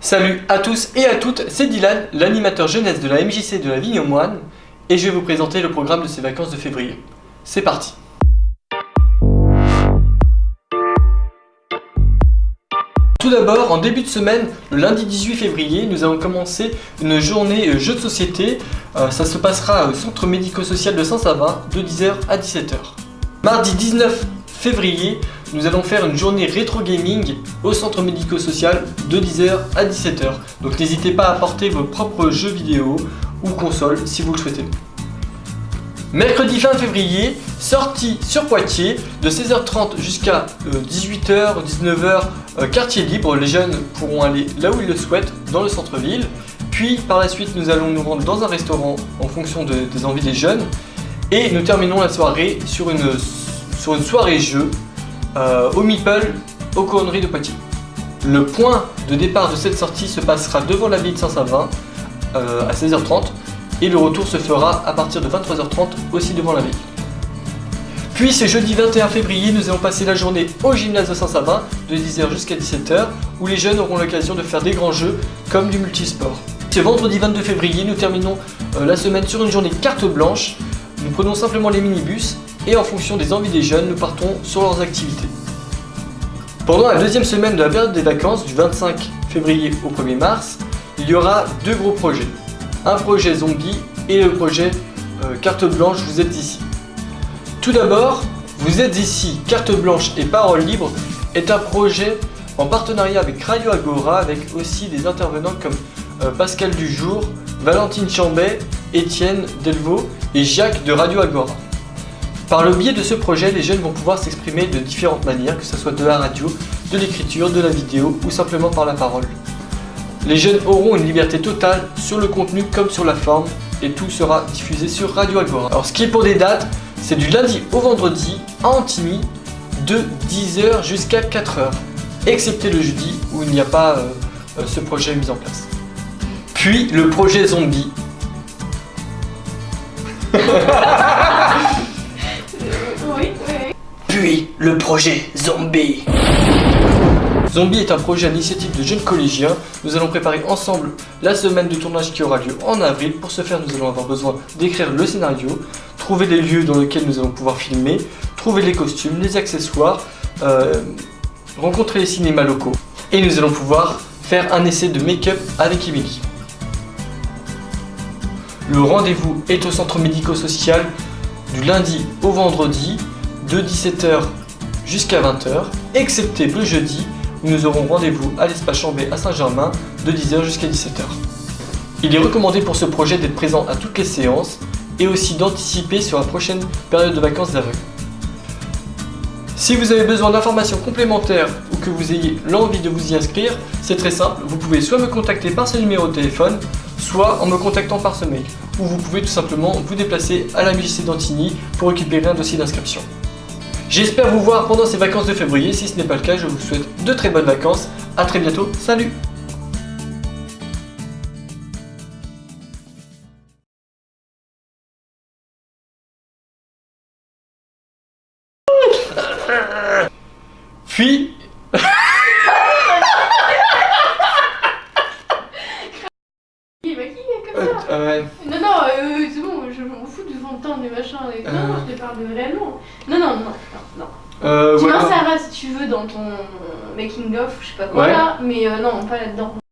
Salut à tous et à toutes, c'est Dylan, l'animateur jeunesse de la MJC de la Vigne aux Moines, et je vais vous présenter le programme de ces vacances de février. C'est parti! Tout d'abord, en début de semaine, le lundi 18 février, nous allons commencer une journée jeux de société. Ça se passera au centre médico-social de Saint-Savin de 10h à 17h. Mardi 19 février, nous allons faire une journée rétro gaming au centre médico-social de 10h à 17h. Donc n'hésitez pas à apporter vos propres jeux vidéo ou consoles si vous le souhaitez. Mercredi 20 février, sortie sur Poitiers de 16h30 jusqu'à 18h, 19h, quartier libre. Les jeunes pourront aller là où ils le souhaitent, dans le centre-ville. Puis par la suite, nous allons nous rendre dans un restaurant en fonction des envies des jeunes. Et nous terminons la soirée sur une soirée jeu au Meeple, aux Couronneries de Poitiers. Le point de départ de cette sortie se passera devant l'abbaye de Saint-Savin à 16h30. Et le retour se fera à partir de 23h30 aussi devant la ville. Puis ce jeudi 21 février, nous allons passer la journée au gymnase de Saint-Savin de 10h jusqu'à 17h où les jeunes auront l'occasion de faire des grands jeux comme du multisport. Ce vendredi 22 février, nous terminons la semaine sur une journée carte blanche. Nous prenons simplement les minibus et en fonction des envies des jeunes, nous partons sur leurs activités. Pendant la deuxième semaine de la période des vacances, du 25 février au 1er mars, il y aura deux gros projets. Un projet zombie et le projet carte blanche, vous êtes ici. Tout d'abord, vous êtes ici, carte blanche et parole libre est un projet en partenariat avec Radio Agora, avec aussi des intervenants comme Pascal Dujour, Valentine Chambet, Étienne Delvaux et Jacques de Radio Agora. Par le biais de ce projet, les jeunes vont pouvoir s'exprimer de différentes manières, que ce soit de la radio, de l'écriture, de la vidéo ou simplement par la parole. Les jeunes auront une liberté totale sur le contenu comme sur la forme et tout sera diffusé sur Radio Agora. Alors ce qui est pour des dates, c'est du lundi au vendredi à Antigny de 10h jusqu'à 4h, excepté le jeudi où il n'y a pas ce projet mis en place. Puis le projet zombie. Oui. Puis le projet zombie. Zombie est un projet à l'initiative de jeunes collégiens. Nous allons préparer ensemble la semaine de tournage qui aura lieu en avril. Pour ce faire, nous allons avoir besoin d'écrire le scénario, trouver les lieux dans lesquels nous allons pouvoir filmer, trouver les costumes, les accessoires, rencontrer les cinémas locaux. Et nous allons pouvoir faire un essai de make-up avec Émilie. Le rendez-vous est au centre médico-social du lundi au vendredi de 17h jusqu'à 20h, excepté le jeudi, où nous aurons rendez-vous à l'espace Chambet à Saint-Germain de 10h jusqu'à 17h. Il est recommandé pour ce projet d'être présent à toutes les séances et aussi d'anticiper sur la prochaine période de vacances d'avril. Si vous avez besoin d'informations complémentaires ou que vous ayez l'envie de vous y inscrire, c'est très simple, vous pouvez soit me contacter par ce numéro de téléphone, soit en me contactant par ce mail, ou vous pouvez tout simplement vous déplacer à la MJC d'Antigny pour récupérer un dossier d'inscription. J'espère vous voir pendant ces vacances de février. Si ce n'est pas le cas, je vous souhaite de très bonnes vacances. A très bientôt. Salut! Puis... Il va qui comme ça Non, c'est bon, je m'en fous de t'entendre des machins. Non, je te parle de réellement. Non. Tu voilà. m'insères si tu veux dans ton making of, je sais pas quoi Ouais. là, mais non, pas là-dedans.